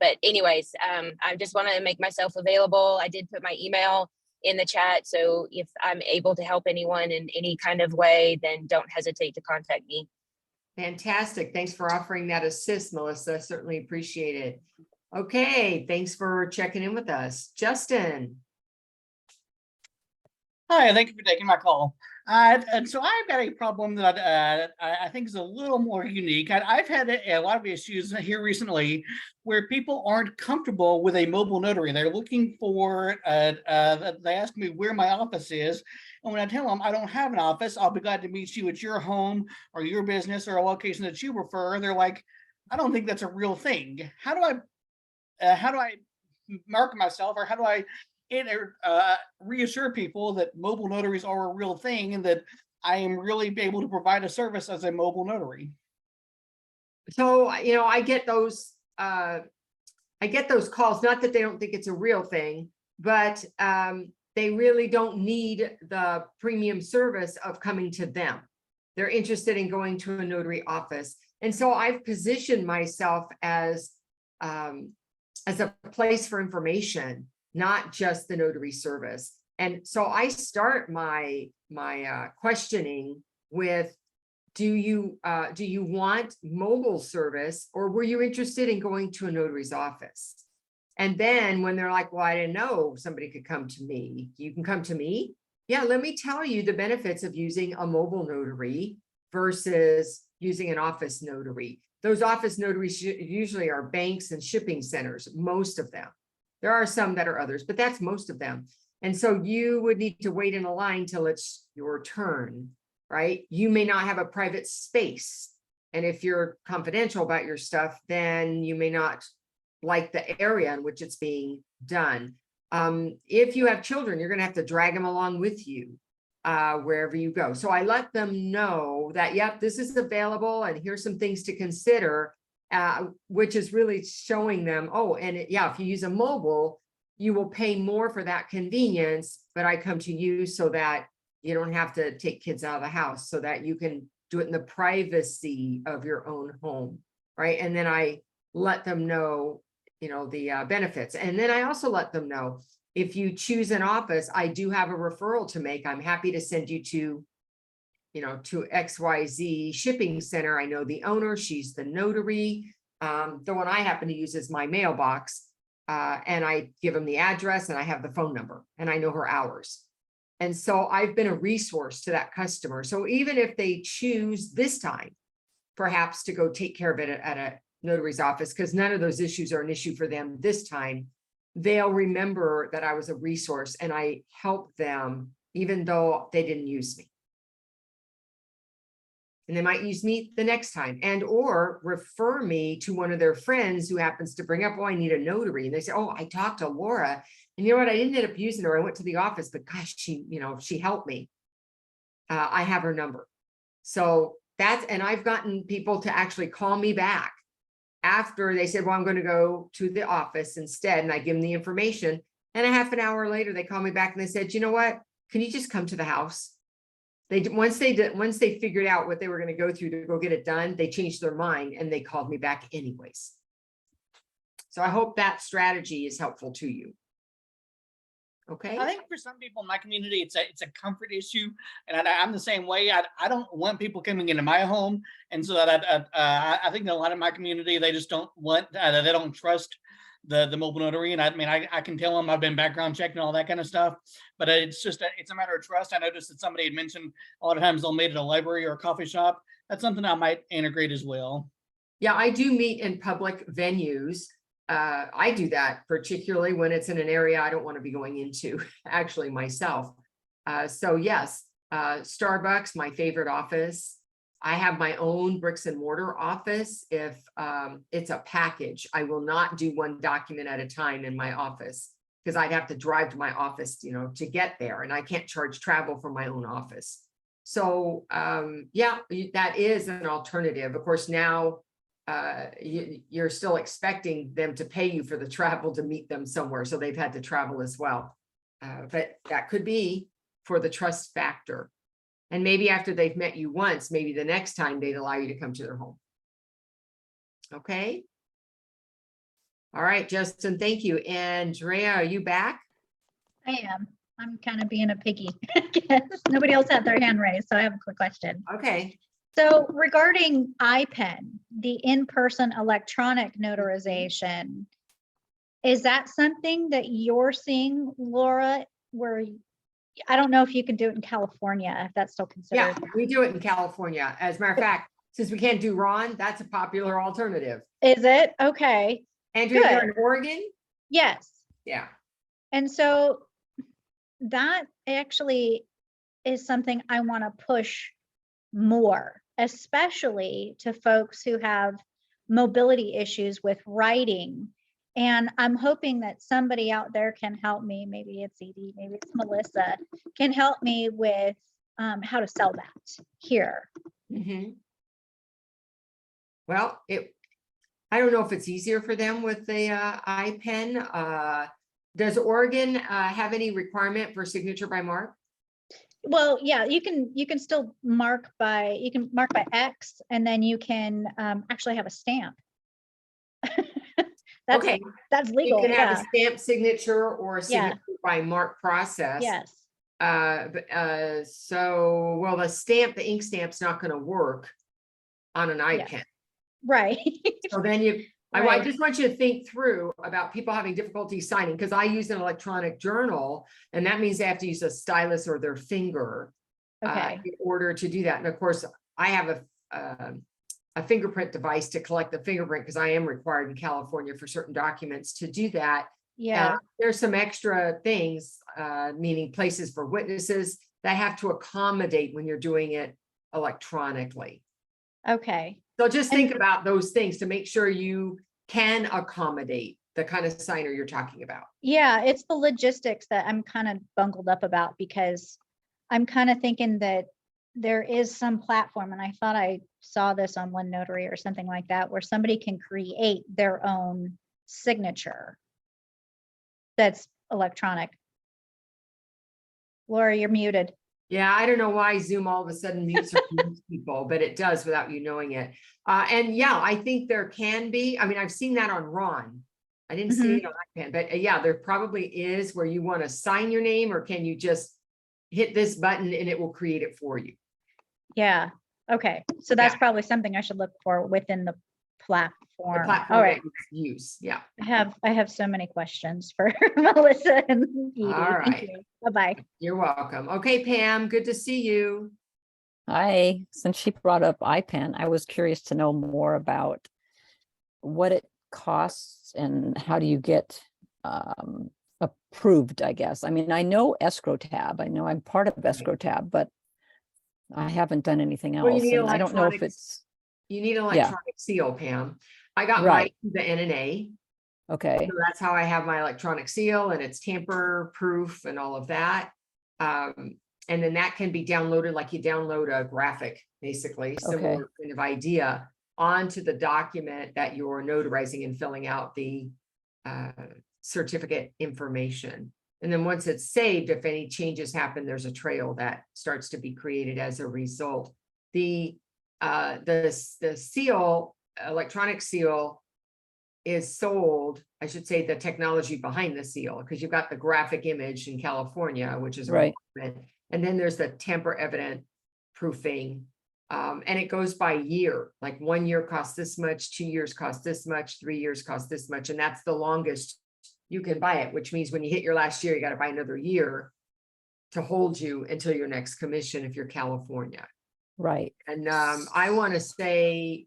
But anyways, I just want to make myself available. I did put my email in the chat. So if I'm able to help anyone in any kind of way, then don't hesitate to contact me. Fantastic. Thanks for offering that assist, Melissa. Certainly appreciate it. Okay, thanks for checking in with us. Justin. Hi, thank you for taking my call. And so I've got a problem that I think is a little more unique. I've had a lot of issues here recently where people aren't comfortable with a mobile notary. They're looking for, they ask me where my office is. And when I tell them I don't have an office, I'll be glad to meet you at your home or your business or a location that you prefer. They're like, I don't think that's a real thing. How do I mark myself, or how do I reassure people that mobile notaries are a real thing and that I am really able to provide a service as a mobile notary? So, you know, I get those calls, not that they don't think it's a real thing, but they really don't need the premium service of coming to them. They're interested in going to a notary office. And so I've positioned myself as a place for information, not just the notary service. And so I start my questioning with, do you want mobile service, or were you interested in going to a notary's office? And then when they're like, well, I didn't know somebody could come to me. You can come to me? Yeah, let me tell you the benefits of using a mobile notary versus using an office notary. Those office notaries usually are banks and shipping centers, most of them. There are some that are others, but that's most of them. And so you would need to wait in a line till it's your turn, right? You may not have a private space. And if you're confidential about your stuff, then you may not like the area in which it's being done. If you have children, you're going to have to drag them along with you wherever you go. So I let them know that, yep, this is available and here's some things to consider, which is really showing them, oh, and yeah, if you use a mobile, you will pay more for that convenience, but I come to you so that you don't have to take kids out of the house, so that you can do it in the privacy of your own home, right? And then I let them know, you know, the benefits. And then I also let them know, if you choose an office, I do have a referral to make. I'm happy to send you to, you know, to XYZ shipping center. I know the owner, she's the notary. The one I happen to use is my mailbox. And I give them the address and I have the phone number and I know her hours. And so I've been a resource to that customer. So even if they choose this time, perhaps to go take care of it at a notary's office, because none of those issues are an issue for them this time, they'll remember that I was a resource and I helped them even though they didn't use me. And they might use me the next time, and or refer me to one of their friends who happens to bring up, oh, I need a notary. And they say, oh, I talked to Laura, and you know what? I didn't end up using her. I went to the office, but gosh, she helped me. I have her number. So that's, and I've gotten people to actually call me back after they said, well, I'm going to go to the office instead. And I give them the information. And a half an hour later, they call me back and they said, you know what? Can you just come to the house? Once they figured out what they were going to go through to go get it done, they changed their mind and they called me back anyways. So I hope that strategy is helpful to you. Okay. I think for some people in my community, it's a comfort issue, and I'm the same way. I don't want people coming into my home, and so that I think that a lot of my community, they just don't want, they don't trust the mobile notary. And I mean, I can tell them I've been background checked and all that kind of stuff, but it's a matter of trust. I noticed that somebody had mentioned a lot of times they'll meet at a library or a coffee shop. That's something I might integrate as well. Yeah, I do meet in public venues. I do that particularly when it's in an area I don't want to be going into actually myself. So yes, Starbucks, my favorite office. I have my own bricks and mortar office. If it's a package, I will not do one document at a time in my office because I'd have to drive to my office, you know, to get there, and I can't charge travel for my own office. So yeah, that is an alternative. Of course, now you're still expecting them to pay you for the travel to meet them somewhere. So they've had to travel as well. But that could be for the trust factor. And maybe after they've met you once, maybe the next time they'd allow you to come to their home. Okay. All right, Justin, thank you. Andrea, are you back? I am. I'm kind of being a piggy. Nobody else had their hand raised, so I have a quick question. Okay. So regarding IPEN, the in-person electronic notarization, is that something that you're seeing, Laura, where I don't know if you can do it in California, if that's still Yeah, considered? we do it in California. As a matter of fact, since we can't do Ron, that's a popular alternative. Is it? Okay. Andrea, you're Good. in Oregon? Yes. Yeah. And so that actually is something I want to push more, especially to folks who have mobility issues with writing. And I'm hoping that somebody out there can help me. Maybe it's Edie, maybe it's Melissa, can help me with how to sell that here. Mm-hmm. Well, I don't know if it's easier for them with the IPEN. Does Oregon have any requirement for signature by mark? Well, yeah, you can still mark by X, and then you can actually have a stamp. Okay, that's you legal. can have Yeah. a stamp signature or a signature by mark process. Yes. So, well, the ink stamp's not going to work on an iPen. Right. So then I Right. just want you to think through about people having difficulty signing, because I use an electronic journal, and that means they have to use a stylus or their finger Okay. in order to do that. And of course, I have a fingerprint device to collect the fingerprint, because I am required in California for certain documents to do that. Yeah. There's some extra things, meaning places for witnesses, that have to accommodate when you're doing it electronically. Okay. So just think about those things to make sure you can accommodate the kind of signer you're talking about. Yeah, it's the logistics that I'm kind of bungled up about, because I'm kind of thinking that there is some platform, and I thought I saw this on One Notary or something like that, where somebody can create their own signature that's electronic. Laura, you're muted. Yeah, I don't know why Zoom all of a sudden mutes or mutes people, but it does without you knowing it. And yeah, I think there can be, I mean, I've seen that on Ron. I didn't see it on iPad, but yeah, there probably is where you want to sign your name, or can you just hit this button and it will create it for you. Yeah. Okay. So that's Yeah. probably something I should look for within the platform. The platform All right. that you use. Yeah. I have so many questions for Melissa and Edie. All Thank right. you. Bye-bye. You're welcome. Okay, Pam, good to see you. Hi, since she brought up IPEN, I was curious to know more about what it costs and how do you get approved, I guess. I mean, I know escrow tab. I know I'm part of escrow tab, but I haven't done anything Well, else. And I don't know if it's, you need an electronic seal, Pam. I got Right. mine through the NNA. okay, So that's how I have my electronic seal, and it's tamper proof and all of that. And then that can be downloaded like you download a graphic, basically, similar kind of idea, onto the document that you're notarizing and filling out the certificate information. And then once it's saved, if any changes happen, there's a trail that starts to be created as a result. The seal, electronic seal, is sold, I should say, the technology behind the seal, because you've got the graphic image in California, which is a Right. requirement. And then there's the tamper evident proofing. And it goes by year, like 1 year costs this much, 2 years cost this much, 3 years cost this much. And that's the longest you can buy it, which means when you hit your last year, you got to buy another year to hold you until your next commission if you're California. right. And I want to say,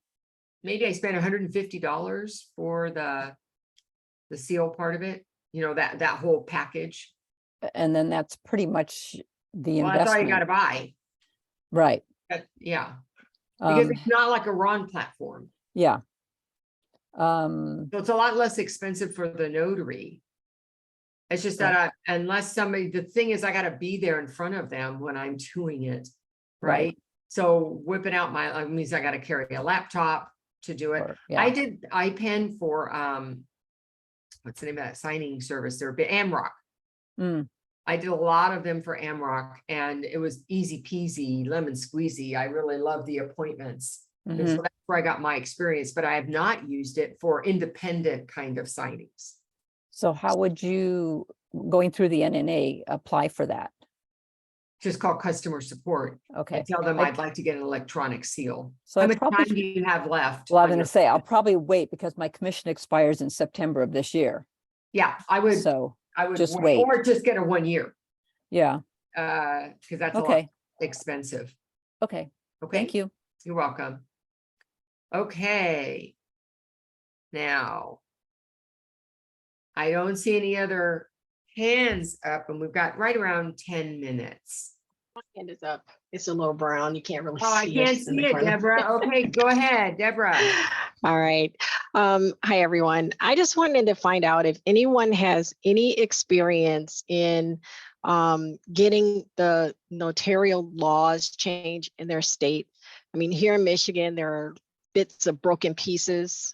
maybe I spent $150 for the seal part of it, you know, that whole package. And then that's pretty much the Well, that's all you investment. got to buy. Right. Yeah, because Um, it's not like a Ron platform. yeah. So it's a lot less expensive for the notary. It's just that unless somebody, the thing is, I got to be there in front of them when I'm doing it. Right. Right. So whipping out means I got to carry a laptop. to do it. Or- I yeah. did IPEN for, what's the name of that signing service there, but Amrock. Mm, I did a lot of them for Amrock and it was easy peasy, lemon squeezy. I really love the appointments. And mhm. so that's where I got my experience, but I have not used it for independent kind of signings. So how would you, going through the NNA, apply for that? Just call customer support Okay. and tell them I- I'd like to get an electronic seal. So How I much probably time do you have left? Well, I on was your- gonna say, I'll probably wait because my commission expires in September of this year. Yeah, I would just wait, wait. or just get a 1 year, Yeah, because that's a lot okay, expensive. okay. Okay. Thank you. You're welcome. Okay. Now, I don't see any other hands up and we've got right around 10 minutes. Hand is up. It's a little brown. You can't really Oh, I see can't us in see the it, corner. Deborah. Okay, go ahead, Deborah. All right. Hi, everyone. I just wanted to find out if anyone has any experience in getting the notarial laws changed in their state. I mean, here in Michigan, there are bits of broken pieces,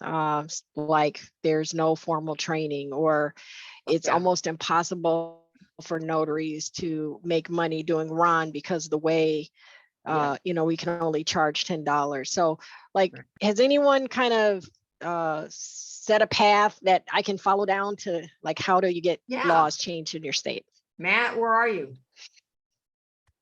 like there's no formal training, or it's Yeah. almost impossible for notaries to make money doing RON because of the way we can only charge $10. So like, Right. has anyone kind of set a path that I can follow down to, like, how do you get Yeah. laws changed in your state? Matt, where are you?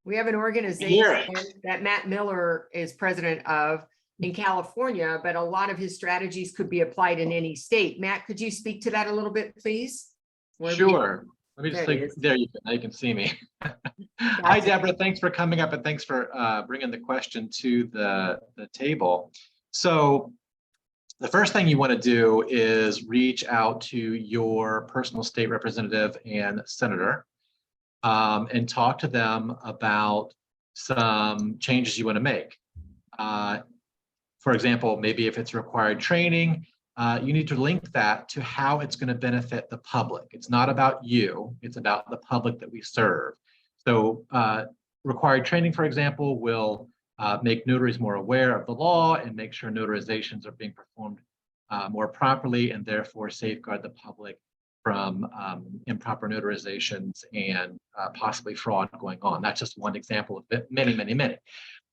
We have an organization that Matt Miller is president of in California, but a lot of his strategies could be applied in any state. Matt, could you speak to that a little bit, please? Wherever you- Sure. Let me just There it think, is. there you go, now you can see me. Hi, Gotcha. Deborah, thanks for coming up and thanks for bringing the question to the table. So the first thing you want to do is reach out to your personal state representative and senator and talk to them about some changes you want to make. For example, maybe if it's required training, you need to link that to how it's going to benefit the public. It's not about you, it's about the public that we serve. So required training, for example, will make notaries more aware of the law and make sure notarizations are being performed more properly and therefore safeguard the public from improper notarizations and possibly fraud going on. That's just one example of many, many, many.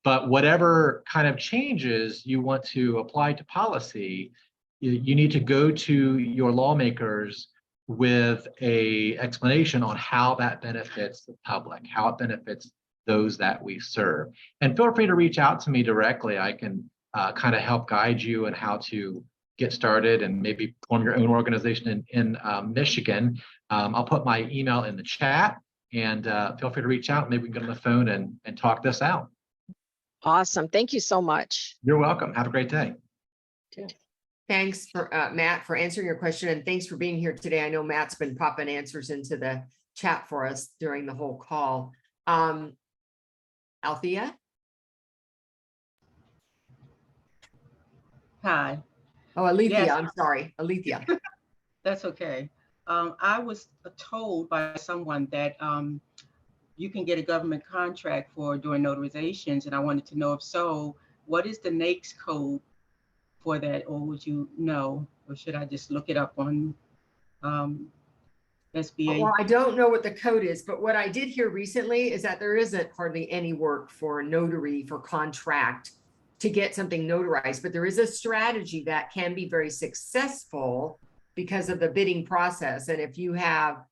But whatever kind of changes you want to apply to policy, you need to go to your lawmakers with a explanation on how that benefits the public, how it benefits those that we serve. And feel free to reach out to me directly. I can kind of help guide you on how to get started and maybe form your own organization in Michigan. I'll put my email in the chat and feel free to reach out. Maybe we can get on the phone and talk this out. Awesome. Thank you so much. You're welcome. Have a great day. Thanks for Matt for answering your question and thanks for being here today. I know Matt's been popping answers into the chat for us during the whole call. Althea? Hi, Oh, Alethea, Yes. I'm sorry, Alethea. that's okay. I was told by someone that you can get a government contract for doing notarizations, and I wanted to know if so, what is the NAICS code for that, or would you know, or should I just look it up on SBA? Well, I don't know what the code is, but what I did hear recently is that there isn't hardly any work for a notary for contract to get something notarized, but there is a strategy that can be very successful because of the bidding process. And if you have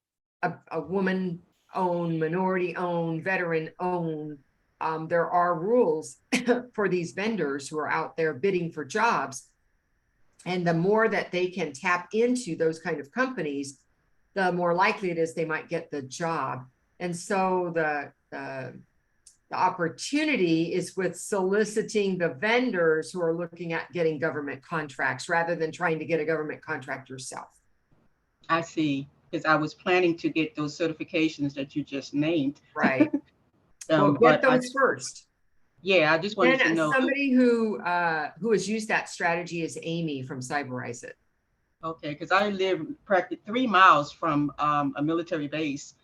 a woman-owned, minority-owned, veteran-owned, there are rules for these vendors who are out there bidding for jobs. And the more that they can tap into those kind of companies, the more likely it is they might get the job. And so the opportunity is with soliciting the vendors who are looking at getting government contracts rather than trying to get a government contract yourself. I see, because I was planning to get those certifications that you just named. Right. Well, get those first. Yeah, I just wanted to And know. somebody who has used that strategy is Amy from Cyberize It. Okay, because I live practically 3 miles from a military base,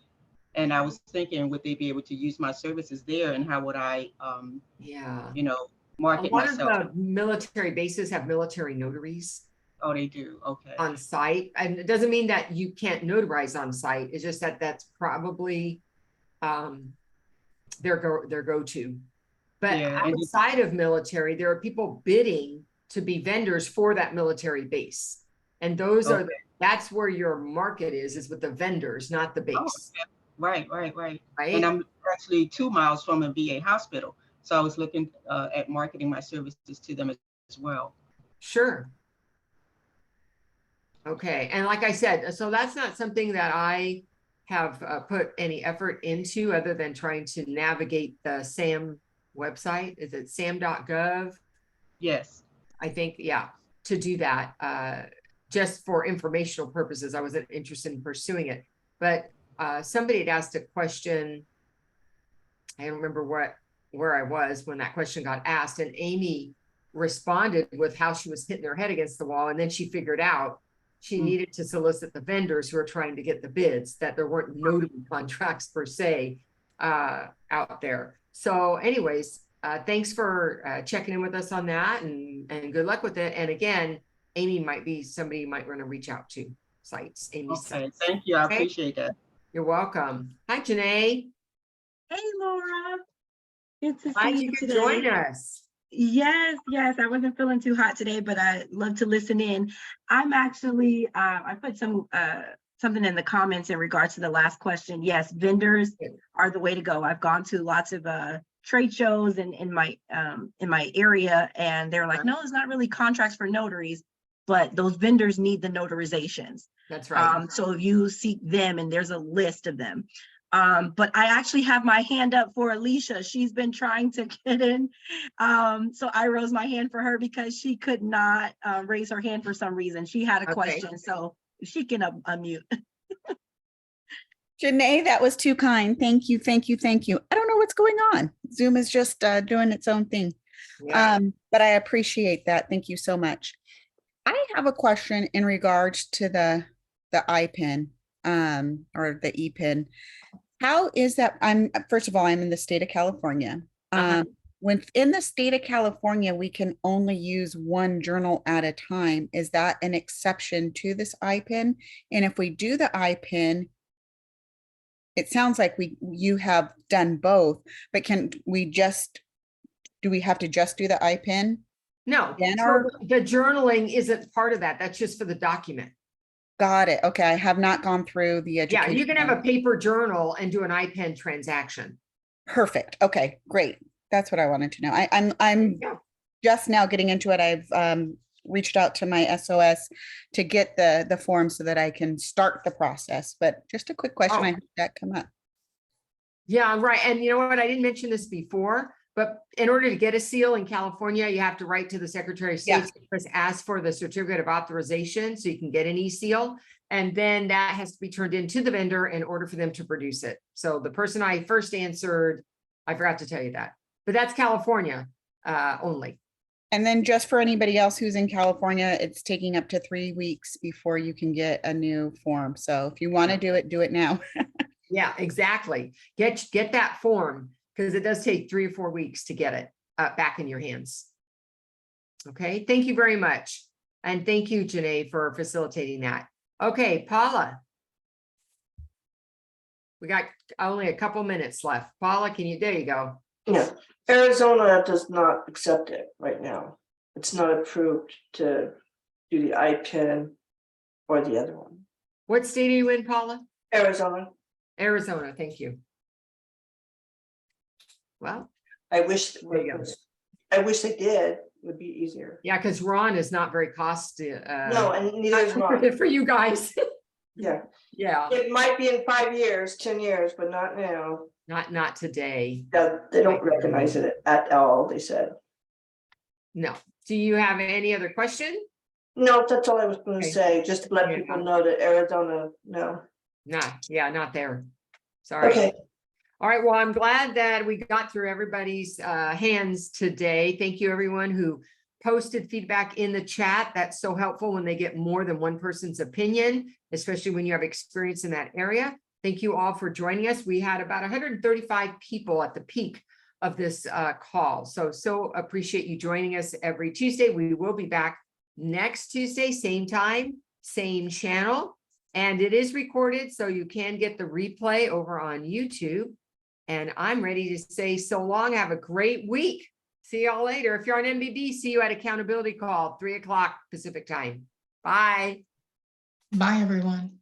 and I was thinking, would they be able to use my services there, and how would I, market lot of myself. the military bases have military notaries Oh, they do. Okay. on site, and it doesn't mean that you can't notarize on site. It's just that that's probably their go-to. But Yeah, and outside of military, there are people bidding to be vendors for that military base, and those are okay. that's where your market is with the vendors, not the Oh, base. okay. Right. And Right? I'm actually 2 miles from a VA hospital, so I was looking at marketing my services to them as well. Sure. Okay, and like I said, so that's not something that I have put any effort into other than trying to navigate the SAM website. Is it sam.gov? Yes. I think, yeah, to do that, just for informational purposes. I wasn't interested in pursuing it, but somebody had asked a question. I don't remember where I was when that question got asked, and Amy responded with how she was hitting her head against the wall, and then she figured out she needed to solicit the vendors who are trying to get the bids, that there weren't notary contracts per se out there. So anyways, thanks for checking in with us on that, and good luck with it. And again, Amy might be somebody you might want to reach out to. Sites, Amy. Okay, thank you. I appreciate that. You're welcome. Hi, Janae. Hey, Laura. Good to Glad see you you could today. join us. Yes, I wasn't feeling too hot today, but I love to listen in. I'm actually, I put something in the comments in regards to the last question. Yes, vendors are the way to go. I've gone to lots of trade shows in my area, and they're like, no, there's not really contracts for notaries, but those vendors need the notarizations. That's right. So you seek them, and there's a list of them. But I actually have my hand up for Alicia. She's been trying to get in. So I rose my hand for her because she could not raise her hand for some reason. She had a question, so she can unmute. Janae, that was too kind. Thank you. I don't know what's going on. Zoom is just doing its own thing. Yeah. But I appreciate that. Thank you so much. I have a question in regards to the IPIN or the EPIN. How is that? First of all, I'm in the state of California. Within the state of California, we can only use one journal at a time. Is that an exception to this IPIN? And if we do the IPIN, it sounds like you have done both, but do we have to just do the IPIN? No, the journaling isn't part of that. That's just for the document. Got it. Okay, I have not gone through the education. Yeah, you can have a paper journal and do an IPEN transaction. Perfect. Okay, great. That's what I wanted to know. I'm just now getting into it. I've reached out to my SOS to get the form so that I can start the process. But just a quick question, I heard that come up. Yeah, right. And you know what? I didn't mention this before, but in order to get a seal in California, you have to write to the Secretary of State, ask for the certificate of authorization so you can get an e-seal. And then that has to be turned into the vendor in order for them to produce it. So the person I first answered, I forgot to tell you that, but that's California only. And then just for anybody else who's in California, it's taking up to 3 weeks before you can get a new form. So if you want to do it now. Yeah, exactly. Get that form, because it does take 3 or 4 weeks to get it back in your hands. Okay, thank you very much. And thank you, Janae, for facilitating that. Okay, Paula. We got only a couple minutes left. Paula, there you go. Yeah, Arizona does not accept it right now. It's not approved to do the IPIN or the other one. What state are you in, Paula? Arizona. Arizona, thank you. Well, I wish they did. It would be easier. Yeah, because Ron is not very no, and neither is Ron. For you guys. Yeah. Yeah. It might be in 5 years, 10 years, but not now. Not today. No, they don't recognize it at all, they said. No. Do you have any other question? No, that's all I was going to say, just to let people know that Arizona, no. Not there. Sorry. Okay. All right, well, I'm glad that we got through everybody's hands today. Thank you, everyone who posted feedback in the chat. That's so helpful when they get more than one person's opinion, especially when you have experience in that area. Thank you all for joining us. We had about 135 people at the peak of this call. So appreciate you joining us every Tuesday. We will be back next Tuesday, same time, same channel. And it is recorded, so you can get the replay over on YouTube. And I'm ready to say so long. Have a great week. See y'all later. If you're on MBB, see you at accountability call, 3 o'clock Pacific time. Bye. Bye, everyone.